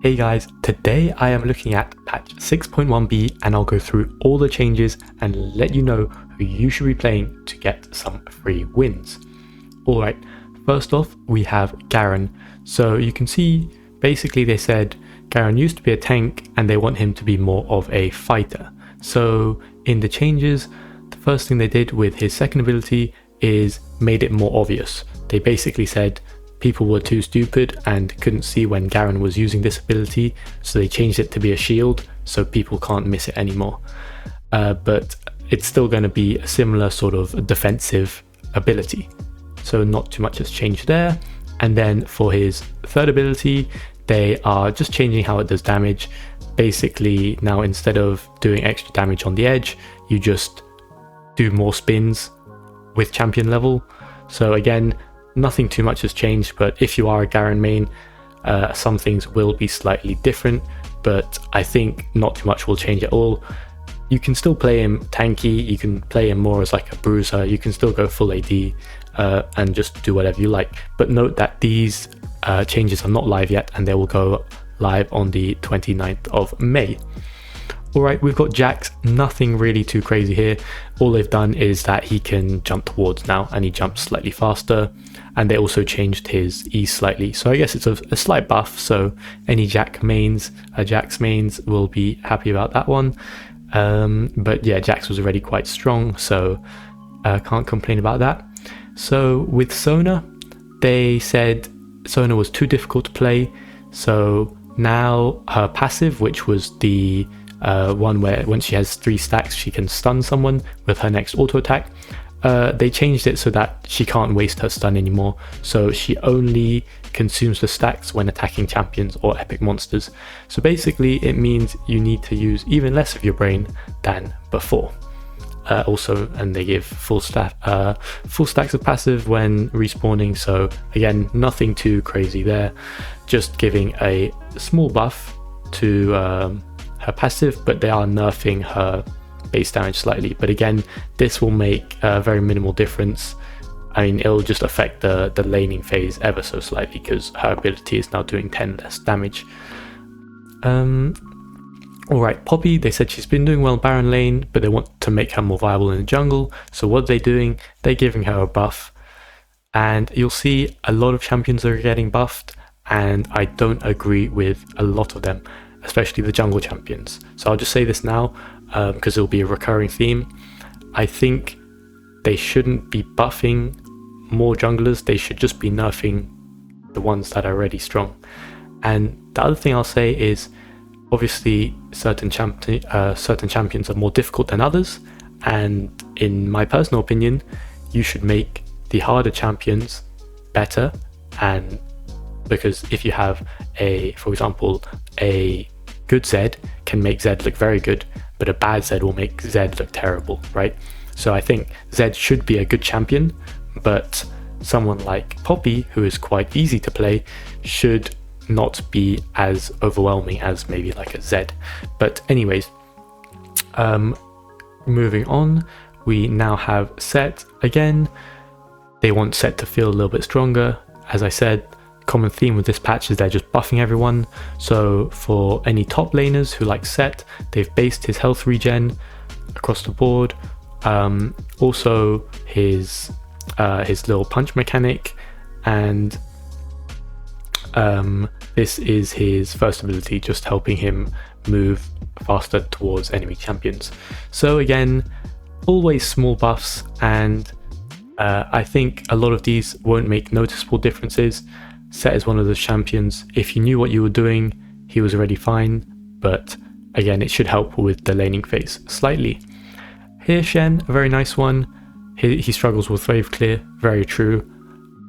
Hey guys, today I am looking at patch 6.1b and I'll go through all the changes and let you know who you should be playing to get some free wins. Alright, first off we have Garen. So you can see basically they said Garen used to be a tank and they want him to be more of a fighter. So in the changes, the first thing they did with his second ability is made it more obvious. They basically said people were too stupid and couldn't see when Garen was using this ability, so they changed it to be a shield so people can't miss it anymore. But it's still going to be a similar sort of defensive ability, so not too much has changed there. And then for his third ability, they are just changing how it does damage. Basically now instead of doing extra damage on the edge, you just do more spins with champion level. So again, nothing too much has changed, but if you are a Garen main, some things will be slightly different, but I think not too much will change at all. You can still play him tanky, you can play him more as like a bruiser, you can still go full AD and just do whatever you like. But note that these changes are not live yet and they will go live on the 29th of May. Alright, we've got Jax, nothing really too crazy here. All they've done is that he can jump towards now and he jumps slightly faster, and they also changed his E slightly. So I guess it's a slight buff, so any Jax mains will be happy about that one. But yeah, Jax was already quite strong, so can't complain about that. So with Sona, they said Sona was too difficult to play, so now her passive, which was the one where when she has 3 stacks she can stun someone with her next auto attack, they changed it so that she can't waste her stun anymore, so she only consumes the stacks when attacking champions or epic monsters. So basically it means you need to use even less of your brain than before. Also, and they give full stacks of passive when respawning, so again nothing too crazy there, just giving a small buff to her passive, but they are nerfing her base damage slightly. But again, this will make a very minimal difference. I mean, it'll just affect the laning phase ever so slightly because her ability is now doing 10 less damage. Alright, Poppy, they said she's been doing well in Baron lane, but they want to make her more viable in the jungle. So what are they doing? They're giving her a buff. And you'll see a lot of champions are getting buffed, and I don't agree with a lot of them, especially the jungle champions. So I'll just say this now because it'll be a recurring theme. I think they shouldn't be buffing more junglers, they should just be nerfing the ones that are already strong. And the other thing I'll say is, obviously certain champions are more difficult than others, and in my personal opinion you should make the harder champions better. And because if you have for example a good Zed can make Zed look very good, but a bad Zed will make Zed look terrible, right? So I think Zed should be a good champion, but someone like Poppy, who is quite easy to play, should not be as overwhelming as maybe like a Zed. But anyways, moving on, we now have Set. Again, they want Set to feel a little bit stronger. As I said, common theme with this patch is they're just buffing everyone. So for any top laners who like Set, they've based his health regen across the board. Also his little punch mechanic, and this is his first ability, just helping him move faster towards enemy champions. So again, always small buffs, and I think a lot of these won't make noticeable differences. Set is one of those champions, if you knew what you were doing, he was already fine, but again, it should help with the laning phase slightly. Here Shen, a very nice one. He struggles with wave clear, very true.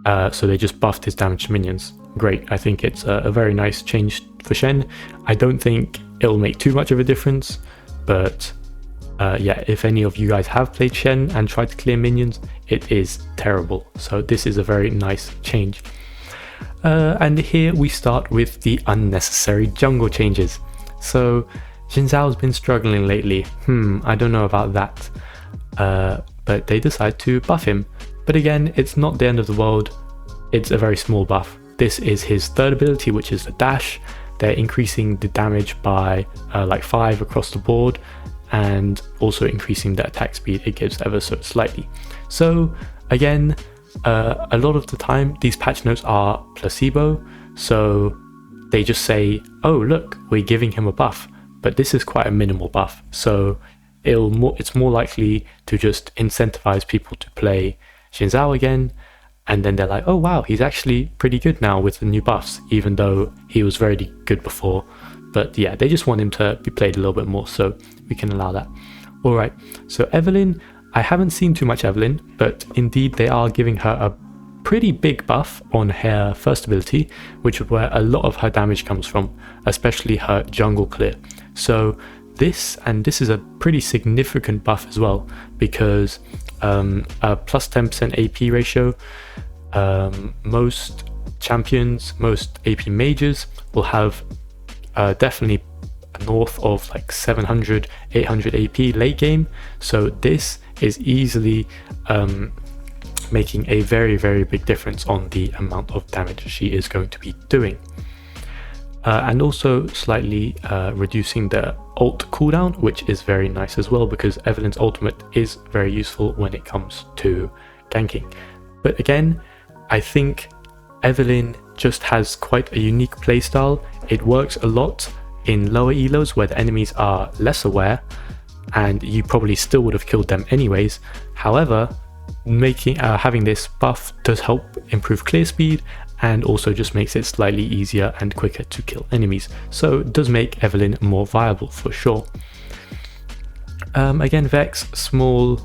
So they just buffed his damage to minions. Great, I think it's a very nice change for Shen. I don't think it'll make too much of a difference, but yeah, if any of you guys have played Shen and tried to clear minions, it is terrible. So this is a very nice change. And here we start with the unnecessary jungle changes. So Xin Zhao's been struggling lately. I don't know about that. But they decide to buff him. But again, it's not the end of the world. It's a very small buff. This is his third ability, which is the dash. they're increasing the damage by like 5 across the board, and also increasing the attack speed it gives ever so slightly. So again, a lot of the time these patch notes are placebo, so they just say, oh look, we're giving him a buff, but this is quite a minimal buff, so it's more likely to just incentivize people to play Xin Zhao again, and then they're like, oh wow, he's actually pretty good now with the new buffs, even though he was very good before. But yeah, they just want him to be played a little bit more, so we can allow that. Alright, so Evelynn, I haven't seen too much Evelynn, but indeed they are giving her a pretty big buff on her first ability, which is where a lot of her damage comes from, especially her jungle clear. So this is a pretty significant buff as well, because a plus 10% AP ratio, most champions, most AP mages will have definitely north of like 700, 800 AP late game. So this is easily making a very, very big difference on the amount of damage she is going to be doing. And also slightly reducing the ult cooldown, which is very nice as well, because Evelynn's ultimate is very useful when it comes to ganking. But again, I think Evelynn just has quite a unique playstyle. It works a lot in lower elos where the enemies are less aware, and you probably still would have killed them anyways. However, having this buff does help improve clear speed, and also just makes it slightly easier and quicker to kill enemies. So it does make Evelynn more viable for sure. Again, Vex, small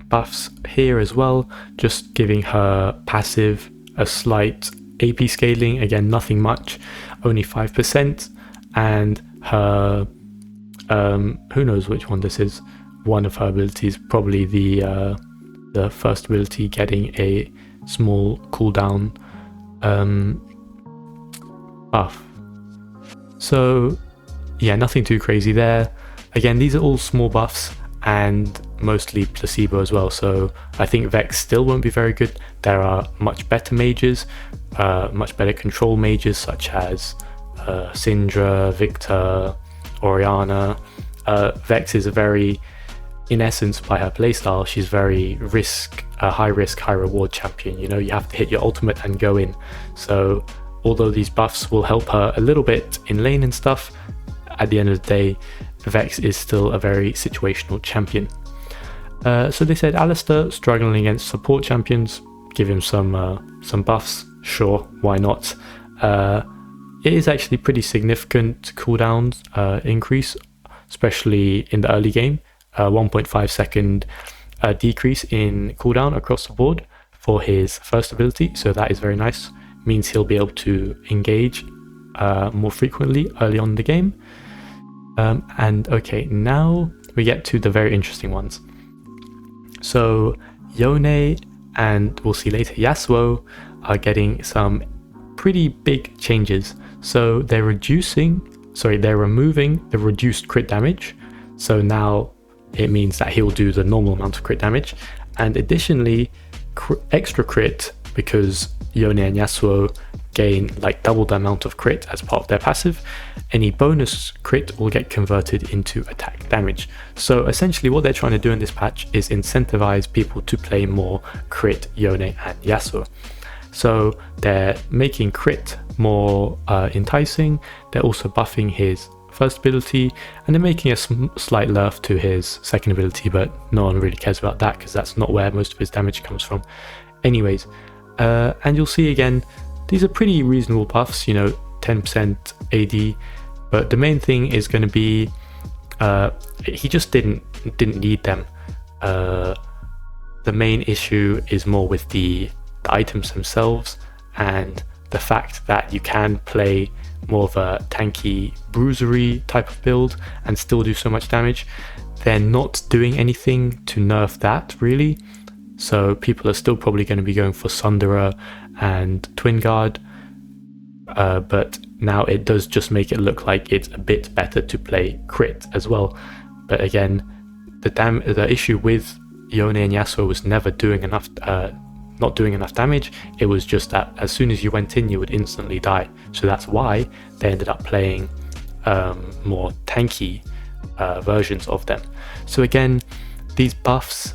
buffs here as well, just giving her passive a slight AP scaling, again nothing much, only 5%, and her who knows which one this is, one of her abilities, probably the first ability, getting a small cooldown buff. So yeah, nothing too crazy there. Again, these are all small buffs and mostly placebo as well, so I think Vex still won't be very good. There are much better mages, much better control mages such as Syndra, Victor, Orianna. Vex is a very, in essence, by her playstyle, she's very high risk, high reward champion. You know, you have to hit your ultimate and go in. So although these buffs will help her a little bit in lane and stuff, at the end of the day, Vex is still a very situational champion. So they said Alistar struggling against support champions, give him some buffs. Sure, why not? It is actually pretty significant cooldown increase, especially in the early game. 1.5 second decrease in cooldown across the board for his first ability, so that is very nice. Means he'll be able to engage more frequently early on in the game. And okay, now we get to the very interesting ones. So Yone, and we'll see later, Yasuo are getting some pretty big changes. So they're removing the reduced crit damage. So now it means that he'll do the normal amount of crit damage, and additionally extra crit, because Yone and Yasuo gain like double the amount of crit as part of their passive. Any bonus crit will get converted into attack damage. So essentially what they're trying to do in this patch is incentivize people to play more crit Yone and Yasuo. So they're making crit more enticing. They're also buffing his first ability, and they're making a slight nerf to his second ability, but no one really cares about that because that's not where most of his damage comes from anyways. And you'll see again, these are pretty reasonable buffs, you know, 10% AD, but the main thing is going to be he just didn't need them. The main issue is more with the items themselves, and the fact that you can play more of a tanky bruisery type of build and still do so much damage. They're not doing anything to nerf that really, so people are still probably going to be going for Sundera and Twin Guard, but now it does just make it look like it's a bit better to play crit as well. But again, the issue with Yone and Yasuo was never doing enough not doing enough damage. It was just that as soon as you went in, you would instantly die. So that's why they ended up playing more tanky versions of them. So again, these buffs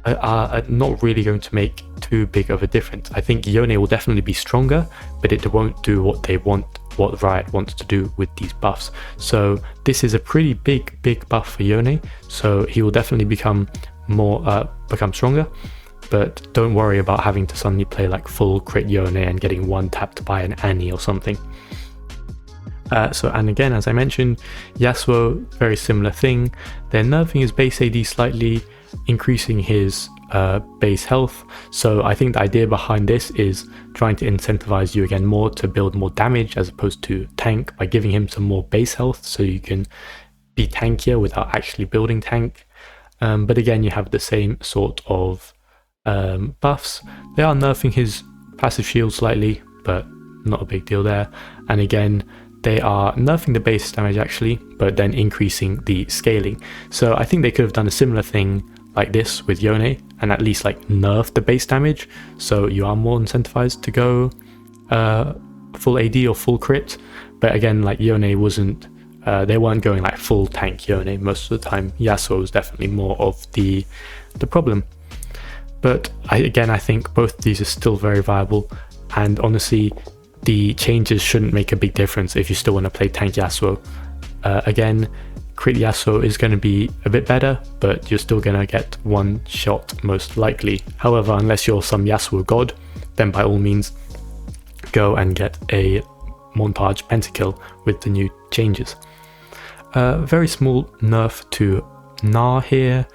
are not really going to make too big of a difference. I think Yone will definitely be stronger, but it won't do what Riot wants to do with these buffs. So this is a pretty big buff for Yone, so he will definitely become stronger, but don't worry about having to suddenly play like full crit Yone and getting one tapped by an Annie or something. And again, as I mentioned, Yasuo, very similar thing. They're nerfing his base AD slightly, increasing his base health. So I think the idea behind this is trying to incentivize you again more to build more damage as opposed to tank, by giving him some more base health so you can be tankier without actually building tank. But again, you have the same sort of buffs. They are nerfing his passive shield slightly, but not a big deal there. And again, they are nerfing the base damage actually, but then increasing the scaling. So I think they could have done a similar thing like this with Yone, and at least like nerf the base damage, so you are more incentivized to go full AD or full crit. But again, like Yone wasn't, they weren't going like full tank Yone most of the time. Yasuo was definitely more of the problem. But I think both of these are still very viable, and honestly, the changes shouldn't make a big difference if you still want to play tank Yasuo. Again, crit Yasuo is going to be a bit better, but you're still going to get one shot most likely. However, unless you're some Yasuo god, then by all means go and get a montage pentakill with the new changes. Very small nerf to Gnar here.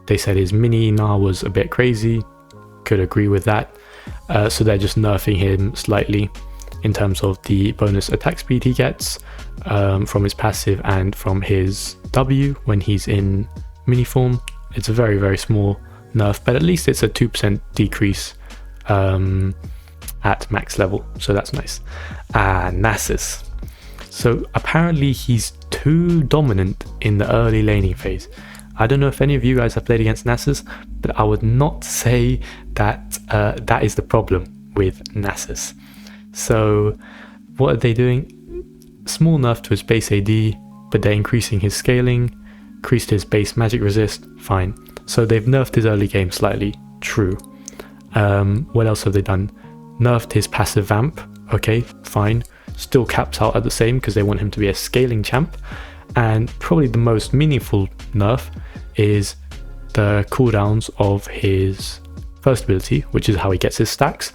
They said his mini Gnar was a bit crazy, could agree with that. So they're just nerfing him slightly in terms of the bonus attack speed he gets from his passive and from his W when he's in mini form. It's a very small nerf, but at least it's a 2% decrease at max level, so that's nice. Nasus. So apparently he's too dominant in the early laning phase. I don't know if any of you guys have played against Nasus, but I would not say that that is the problem with Nasus. So what are they doing? Small nerf to his base AD, but they're increasing his scaling, increased his base magic resist, fine. So they've nerfed his early game slightly, true. What else have they done? Nerfed his passive vamp, okay, fine. Still caps out at the same because they want him to be a scaling champ. And probably the most meaningful nerf is the cooldowns of his first ability, which is how he gets his stacks,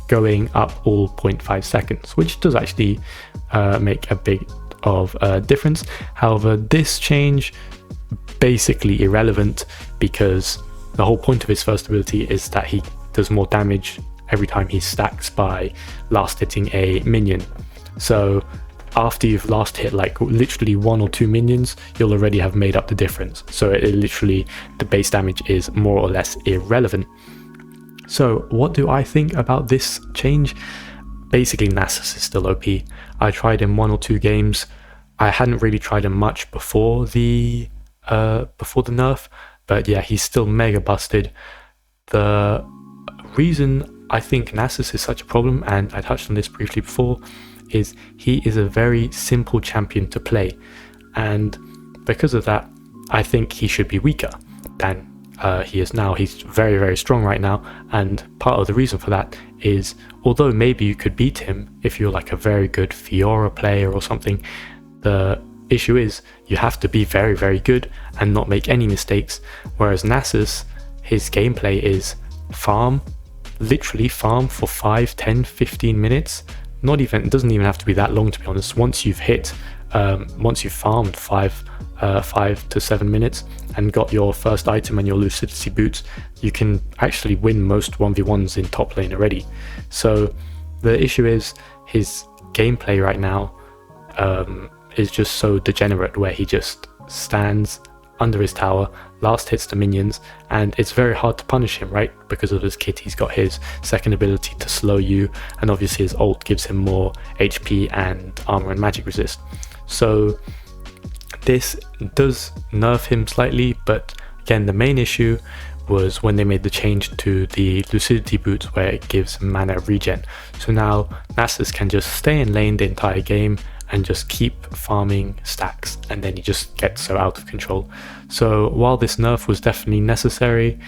going up all 0.5 seconds, which does actually make a big of a difference. However, this change basically irrelevant because the whole point of his first ability is that he does more damage every time he stacks by last hitting a minion. So after you've last hit like literally 1 or 2 minions, you'll already have made up the difference. So it literally, the base damage is more or less irrelevant. So what do I think about this change? Basically, Nasus is still OP. I tried him 1 or 2 games. I hadn't really tried him much before the nerf, but yeah, he's still mega busted. The reason I think Nasus is such a problem, and I touched on this briefly before, is he is a very simple champion to play, and because of that, I think he should be weaker than he is now. He's very strong right now, and part of the reason for that is, although maybe you could beat him if you're like a very good Fiora player or something, the issue is you have to be very good and not make any mistakes. Whereas Nasus, his gameplay is farm, literally farm for 5, 10, 15 minutes. Not even, it doesn't even have to be that long, to be honest. Once you've farmed 5 to 7 minutes and got your first item and your lucidity boots, you can actually win most 1v1s in top lane already. So the issue is his gameplay right now is just so degenerate, where he just stands under his tower, last hits the minions, and it's very hard to punish him, right? Because of his kit, he's got his second ability to slow you, and obviously his ult gives him more HP and armor and magic resist. So this does nerf him slightly, but again, the main issue was when they made the change to the Lucidity boots where it gives mana regen. So now Nasus can just stay in lane the entire game and just keep farming stacks, and then he just gets so out of control. So while this nerf was definitely necessary,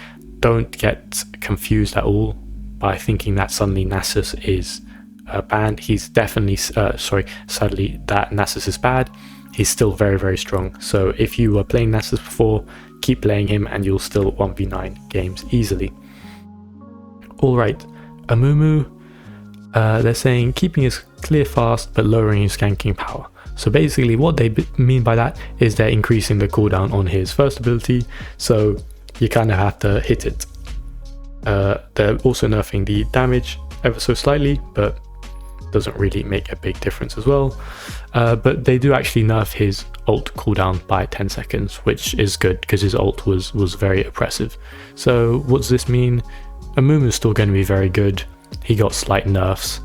don't get confused at all by thinking that suddenly Nasus is banned. He's definitely, sadly that Nasus is bad. He's still very, very strong. So if you were playing Nasus before, keep playing him and you'll still 1v9 games easily. Alright, Amumu, they're saying keeping his clear fast but lowering his ganking power. So basically what they mean by that is they're increasing the cooldown on his first ability, so you kind of have to hit it. They're also nerfing the damage ever so slightly, but doesn't really make a big difference as well. But they do actually nerf his ult cooldown by 10 seconds, which is good because his ult was very oppressive. So what does this mean? Amumu's still going to be very good. He got slight nerfs.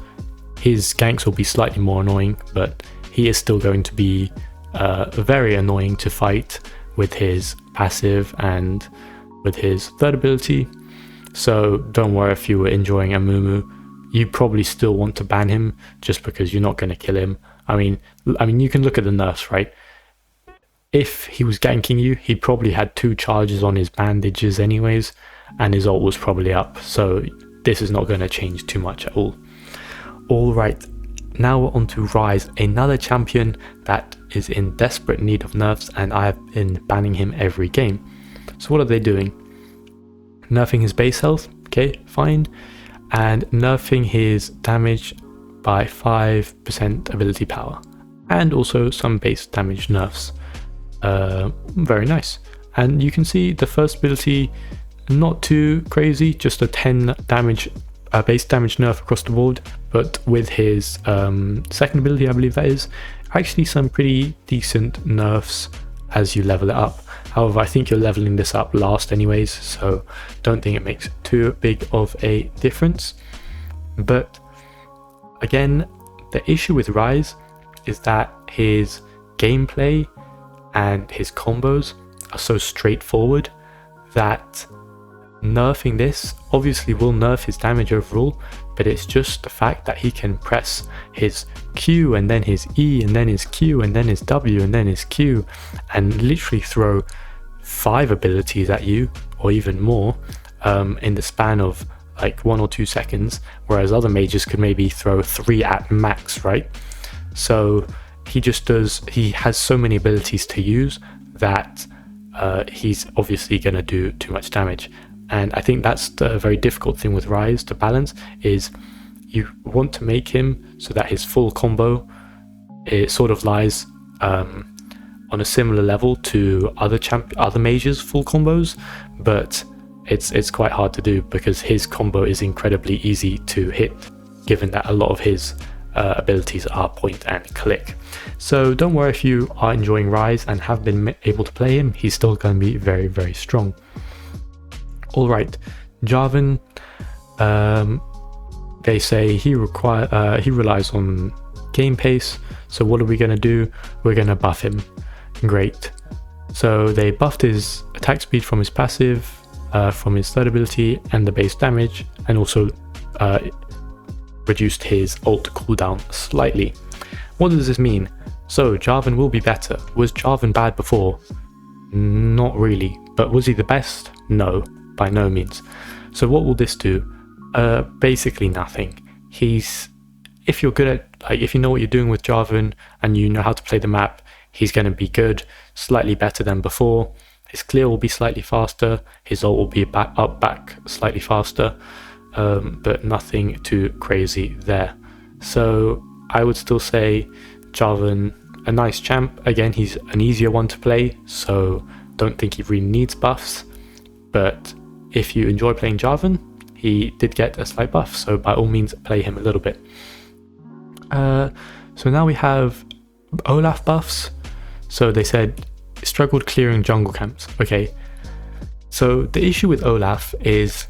His ganks will be slightly more annoying, but he is still going to be very annoying to fight with his passive and with his third ability. So don't worry if you were enjoying Amumu. You probably still want to ban him just because you're not going to kill him. I mean, you can look at the nerfs, right? If he was ganking you, he probably had 2 charges on his bandages anyways, and his ult was probably up. So this is not going to change too much at all. Alright, now we're on to Rise, another champion that is in desperate need of nerfs, and I have been banning him every game. So what are they doing? Nerfing his base health, okay, fine, and nerfing his damage by 5% ability power, and also some base damage nerfs. Very nice. And you can see the first ability, not too crazy, just a 10 damage base damage nerf across the board, but with his second ability, I believe that is, actually some pretty decent nerfs as you level it up. However, I think you're leveling this up last anyways, so don't think it makes too big of a difference. But again, the issue with Rise is that his gameplay and his combos are so straightforward that nerfing this obviously will nerf his damage overall, but it's just the fact that he can press his Q and then his E and then his Q and then his W and then his Q and literally throw 5 abilities at you or even more in the span of like 1 or 2 seconds, whereas other mages could maybe throw 3 at max, right? So he has so many abilities to use that he's obviously going to do too much damage. And I think that's the very difficult thing with Rise to balance, is you want to make him so that his full combo, it sort of lies on a similar level to other mages' full combos, but it's quite hard to do because his combo is incredibly easy to hit, given that a lot of his abilities are point and click. So don't worry if you are enjoying Rise and have been able to play him, he's still going to be very, very strong. Alright, Jarvan, they say he relies on game pace, so what are we going to do? We're going to buff him. Great. So they buffed his attack speed from his passive, from his third ability and the base damage, and also reduced his ult cooldown slightly. What does this mean? So Jarvan will be better. Was Jarvan bad before? Not really. But was he the best? No, by no means. So what will this do? Basically nothing. If you're good at, if you know what you're doing with Jarvan and you know how to play the map, he's going to be good, slightly better than before. His clear will be slightly faster, his ult will be back slightly faster, but nothing too crazy there. So I would still say Jarvan, a nice champ. Again, he's an easier one to play, so don't think he really needs buffs. But if you enjoy playing Jarvan, he did get a slight buff, so by all means play him a little bit. So now we have Olaf buffs. So they said struggled clearing jungle camps. Okay, so the issue with Olaf is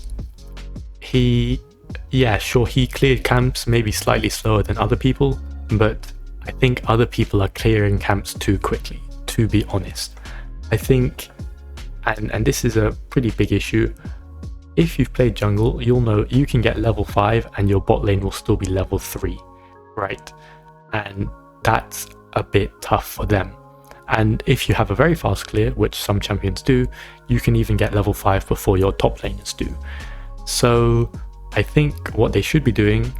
he cleared camps maybe slightly slower than other people, but I think other people are clearing camps too quickly, to be honest. I think, and this is a pretty big issue, if you've played jungle, you'll know you can get level 5 and your bot lane will still be level 3, right? And that's a bit tough for them. And if you have a very fast clear, which some champions do, you can even get level 5 before your top laners do. So I think what they should be doing,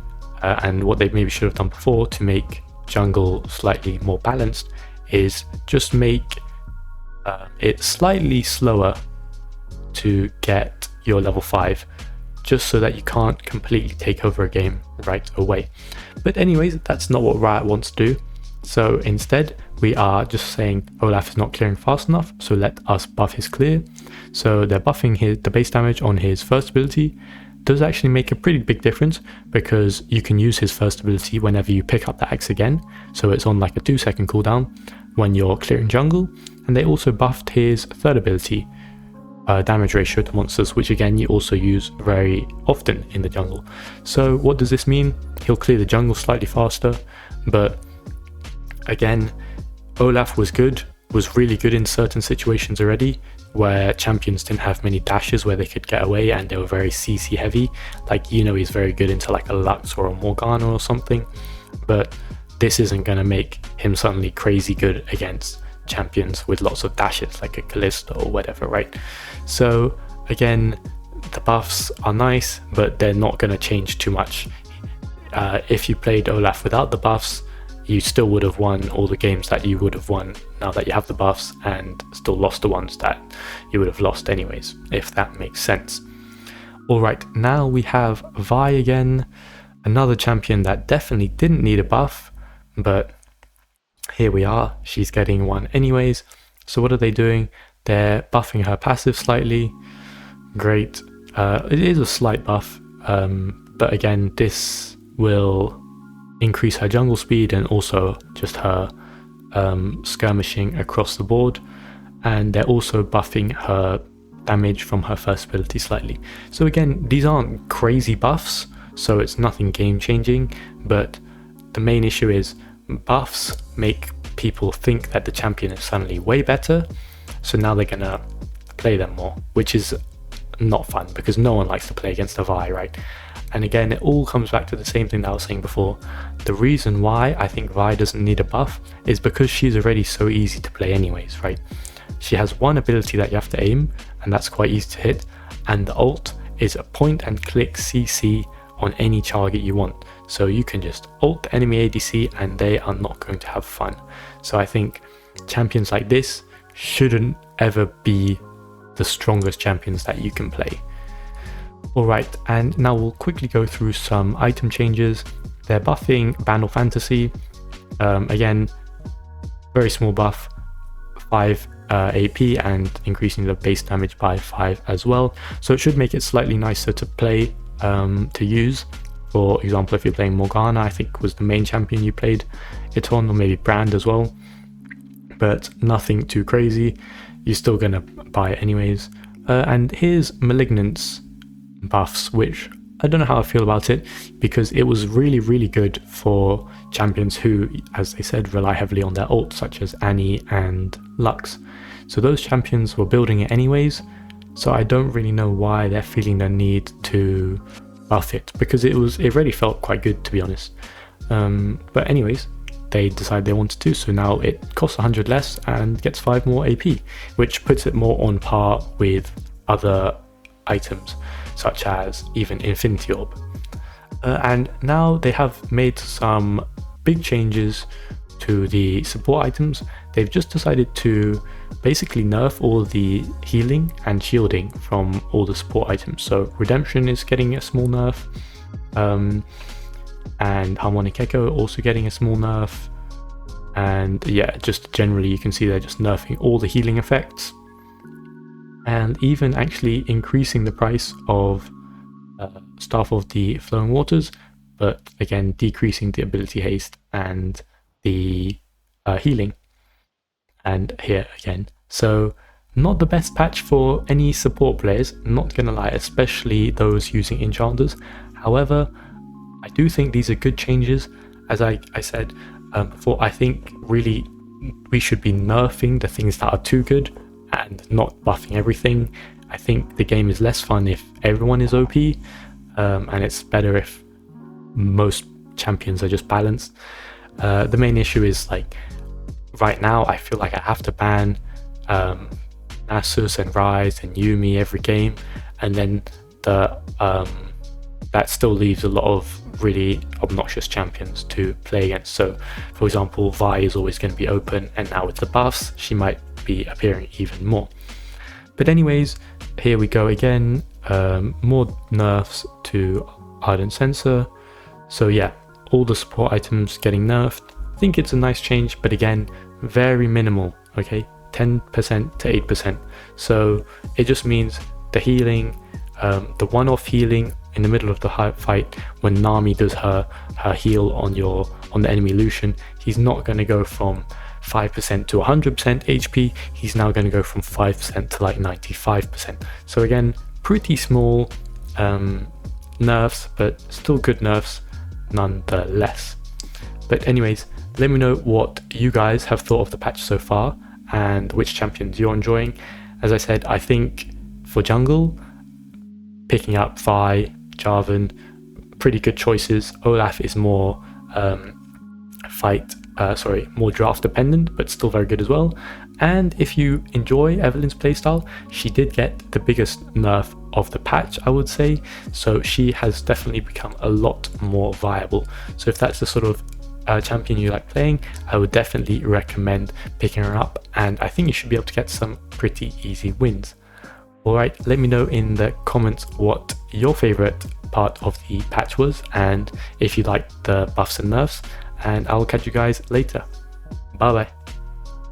and what they maybe should have done before to make jungle slightly more balanced, is just make it slightly slower to get your level 5, just so that you can't completely take over a game right away. But anyways, that's not what Riot wants to do. So instead, we are just saying Olaf is not clearing fast enough, so let us buff his clear. So they're buffing the base damage on his first ability. Does actually make a pretty big difference, because you can use his first ability whenever you pick up the axe again. So it's on like a 2-second cooldown when you're clearing jungle. And they also buffed his third ability, damage ratio to monsters, which again you also use very often in the jungle. So what does this mean? He'll clear the jungle slightly faster, but again, Olaf was really good in certain situations already, where champions didn't have many dashes where they could get away and they were very CC heavy. Like, he's very good into like a Lux or a Morgana or something, but this isn't going to make him suddenly crazy good against champions with lots of dashes like a Callisto or whatever, right? So again, the buffs are nice, but they're not going to change too much. If you played Olaf without the buffs, you still would have won all the games that you would have won now that you have the buffs, and still lost the ones that you would have lost anyways, if that makes sense. Alright, now we have Vi again, another champion that definitely didn't need a buff, but here we are, she's getting one anyways. So what are they doing? They're buffing her passive slightly. Great. It is a slight buff, but again, this will increase her jungle speed and also just her skirmishing across the board. And they're also buffing her damage from her first ability slightly. So again, these aren't crazy buffs, so it's nothing game changing, but the main issue is buffs make people think that the champion is suddenly way better, so now they're gonna play them more, which is not fun because no one likes to play against a Vi, right? And again, it all comes back to the same thing that I was saying before. The reason why I think Vi doesn't need a buff is because she's already so easy to play anyways, right? She has one ability that you have to aim, and that's quite easy to hit, and the ult is a point and click CC on any target you want. So you can just ult the enemy ADC and they are not going to have fun. So I think champions like this shouldn't ever be the strongest champions that you can play. Alright, and now we'll quickly go through some item changes. They're buffing Bandle Fantasy. Again, very small buff, 5 AP, and increasing the base damage by 5 as well. So it should make it slightly nicer to play, to use. For example, if you're playing Morgana, I think was the main champion you played it on, or maybe Brand as well. But nothing too crazy. You're still going to buy it anyways. And here's Malignance buffs, which I don't know how I feel about it, because it was really, really good for champions who, as they said, rely heavily on their ult, such as Annie and Lux. So those champions were building it anyways, so I don't really know why they're feeling the need to buff it, because it really felt quite good, to be honest. But anyways, they decided they wanted to, so now it costs 100 less and gets 5 more AP, which puts it more on par with other items, such as even Infinity Orb. And now they have made some big changes to the support items. They've just decided to basically nerf all the healing and shielding from all the support items. So Redemption is getting a small nerf, and Harmonic Echo also getting a small nerf, and yeah, just generally you can see they're just nerfing all the healing effects, and even actually increasing the price of Staff of the Flowing Waters, but again decreasing the ability haste and the healing. And here again, so not the best patch for any support players, not gonna lie, especially those using enchanters. However, I do think these are good changes. As I said before, I think really we should be nerfing the things that are too good and not buffing everything. I think the game is less fun if everyone is OP, and it's better if most champions are just balanced. The main issue is, like, right now I feel like I have to ban Nasus and Ryze and Yumi every game, and then that still leaves a lot of really obnoxious champions to play against. So for example, Vi is always going to be open, and now with the buffs she might be appearing even more. But anyways, here we go again, more nerfs to Ardent Sensor. So yeah, all the support items getting nerfed. I think it's a nice change, but again, very minimal, okay? 10% to 8%. So it just means the healing, the one-off healing in the middle of the fight when Nami does her heal on the enemy Lucian, he's not going to go from 5% to 100% HP, he's now going to go from 5% to like 95%. So again, pretty small nerfs, but still good nerfs nonetheless. But anyways, let me know what you guys have thought of the patch so far and which champions you're enjoying. As I said, I think for jungle, picking up Vi, Jarvan, pretty good choices. Olaf is more more draft dependent, but still very good as well. And if you enjoy Evelyn's playstyle, she did get the biggest nerf of the patch, I would say. So she has definitely become a lot more viable. So if that's the sort of champion you like playing, I would definitely recommend picking her up, and I think you should be able to get some pretty easy wins. Alright, let me know in the comments what your favorite part of the patch was, and if you liked the buffs and nerfs, and I'll catch you guys later. Bye bye.